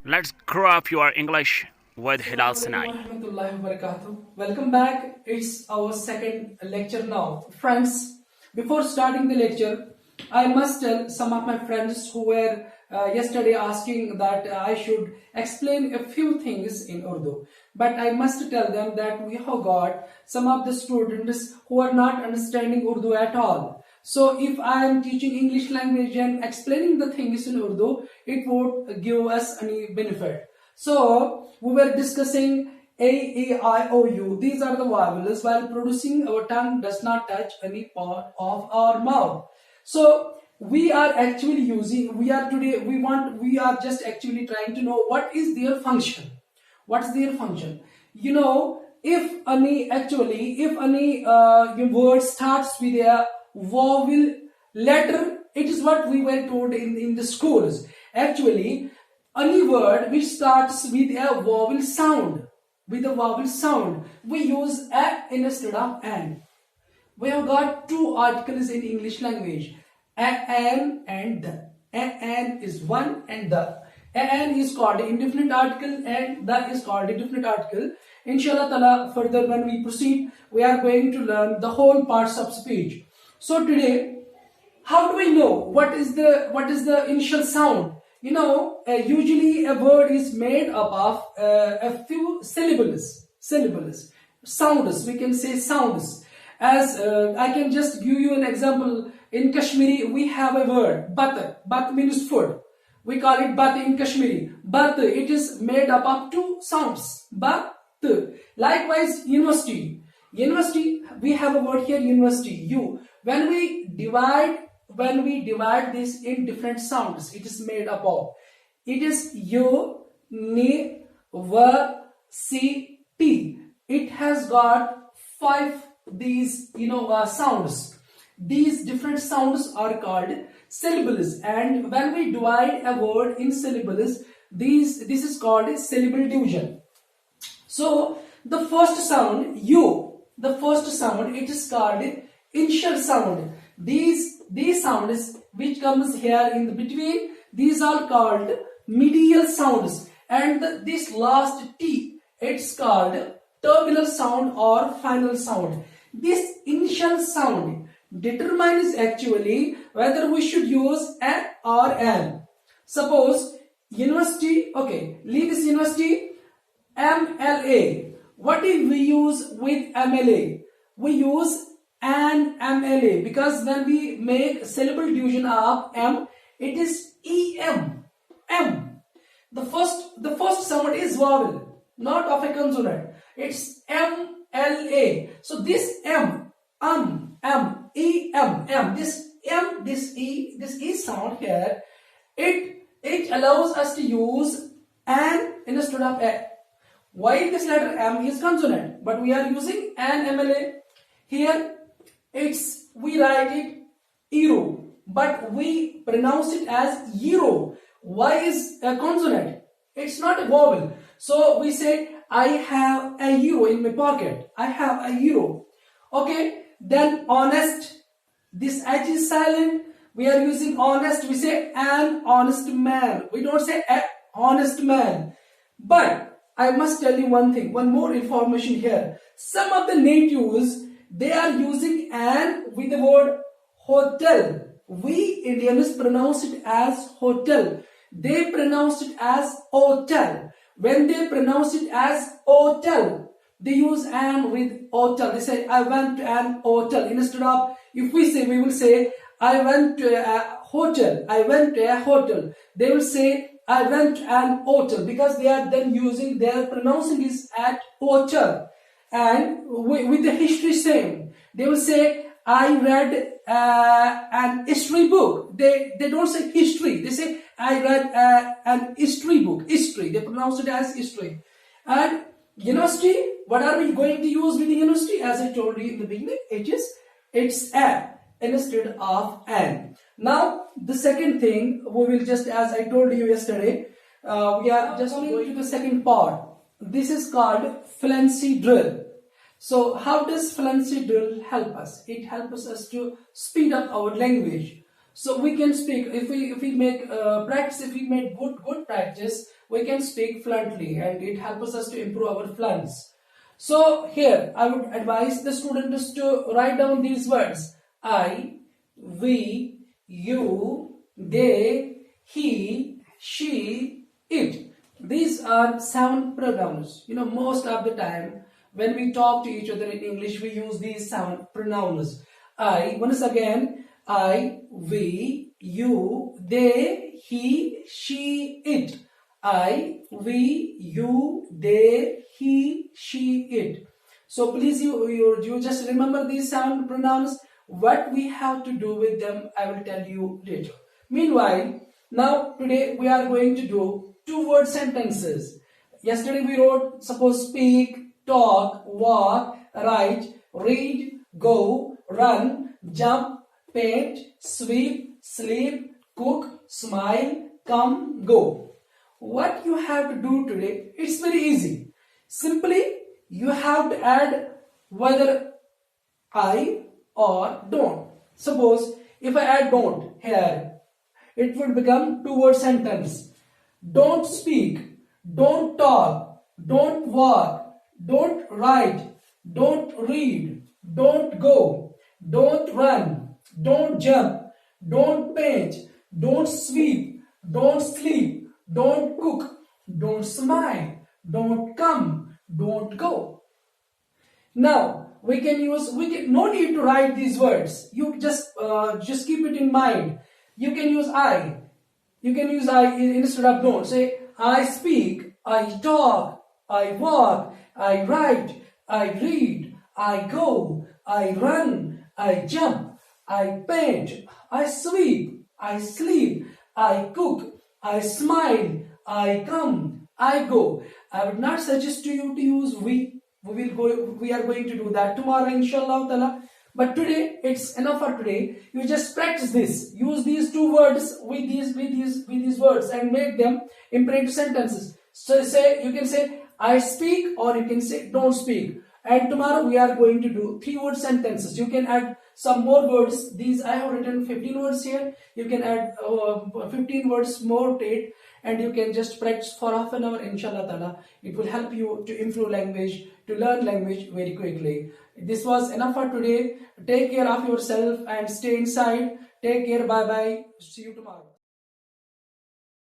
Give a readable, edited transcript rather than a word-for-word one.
Let's grow up your English with Hilal Assalamualaikum Sanaie. warahmatullahi wabarakatuh. Welcome back. It's our second lecture now. Friends, before starting the lecture, I must tell some of my friends who were yesterday asking that I should explain a few things in Urdu. But I must tell them that we have got some of the students who are not understanding Urdu at all. So if I am teaching English language and explaining the things in Urdu, it would give us any benefit. So we were discussing A, E, I, O, U. These are the vowels. While producing, our tongue does not touch any part of our mouth. So we are actually using. We are just actually trying to know what is their function. What's their function? If any word starts with a vowel letter, it is what we were told in the schools. Actually, any word which starts with a vowel sound, we use a instead of an. We have got two articles in English language, an and the. An is one and the. An is called indefinite article and the is called a definite article. Inshallah ta'ala, further when we proceed, we are going to learn the whole parts of speech. So today, how do we know what is the initial sound? Usually a word is made up of a few syllables, sounds. We can say sounds. As I can just give you an example. In Kashmiri, we have a word bat. Bat means food. We call it bat in Kashmiri. Bat, it is made up of two sounds. Bat. Likewise, university. University, we have a word here, university. U. When we divide this in different sounds, it is made up of. It is U, Ni, V, C, T. It has got five these sounds. These different sounds are called syllables, and when we divide a word in syllables, this is called syllable division. So the first sound U, it is called initial sound. These sounds which comes here in the between, these are called medial sounds, and this last T, it's called terminal sound or final sound. This initial sound determines actually whether we should use a or an. Suppose university, okay, leave this university. MLA. What if we use with MLA? We use an MLA because when we make syllable division of M, it is EM. M. The first sound is vowel, not of a consonant. It's MLA. So this M, this M, this E sound here, it allows us to use an instead of a. Why this letter M is consonant, but we are using an MLA. Here, we write it Euro, but we pronounce it as Euro. Why is a consonant? It's not a vowel. So we say, I have a euro in my pocket. I have a euro. Okay, then honest. This H is silent. We are using honest. We say an honest man. We don't say a honest man. But I must tell you one thing, one more information here. Some of the natives, they are using an with the word hotel. We Indians pronounce it as hotel. They pronounce it as hotel. When they pronounce it as hotel, they use an with hotel. They say, I went to an hotel. Instead of, if we will say, I went to a hotel. I went to a hotel. They will say, I went to an hotel, because they are pronouncing this at hotel. And with the history same, they will say, I read an history book. They don't say history. They say, I read an history book. History. They pronounce it as history. And university, what are we going to use with the university? As I told you in the beginning, it's a instead of an. Now, the second thing, we will just, as I told you yesterday, we are just going to the second part. This is called fluency drill. So, how does fluency drill help us? It helps us to speed up our language. So we can speak if we make practice. If we make good practice, we can speak fluently, and it helps us to improve our fluence. So here I would advise the students to write down these words: I, we, you, they, he, she, it. These are sound pronouns. Most of the time when we talk to each other in English, we use these sound pronouns. Once again, I, we, you, they, he, she, it. I, we, you, they, he, she, it. So please you just remember these sound pronouns. What we have to do with them, I will tell you later. Meanwhile, now today we are going to do two-word sentences. Yesterday we wrote, suppose, speak, talk, walk, write, read, go, run, jump, paint, sweep, sleep, cook, smile, come, go. What you have to do today, it's very easy. Simply, you have to add whether I or don't. Suppose if I add don't here, it would become two-word sentence. Don't speak, don't talk, don't walk, don't write, don't read, don't go, don't run, don't jump, don't paint, don't sweep, don't sleep, don't cook, don't smile, don't come, don't go. Now no need to write these words. You just keep it in mind. You can use I. You can use I instead of don't. Say, I speak, I talk, I walk, I write, I read, I go, I run, I jump, I paint, I sweep, I sleep, I cook, I smile, I come, I go. I would not suggest to you to use we. We are going to do that tomorrow, inshallah ta'ala. But today, it's enough for today. You just practice this. Use these two words with these words and make them imperative sentences. So you can say I speak, or you can say don't speak. And tomorrow we are going to do 3-word sentences. You can add some more words. These I have written 15 words here. You can add 15 words more to it, and you can just practice for half an hour, inshallah ta'ala. It will help you to improve language, to learn language very quickly. This was enough for today. Take care of yourself and stay inside. Take care. Bye bye. See you tomorrow.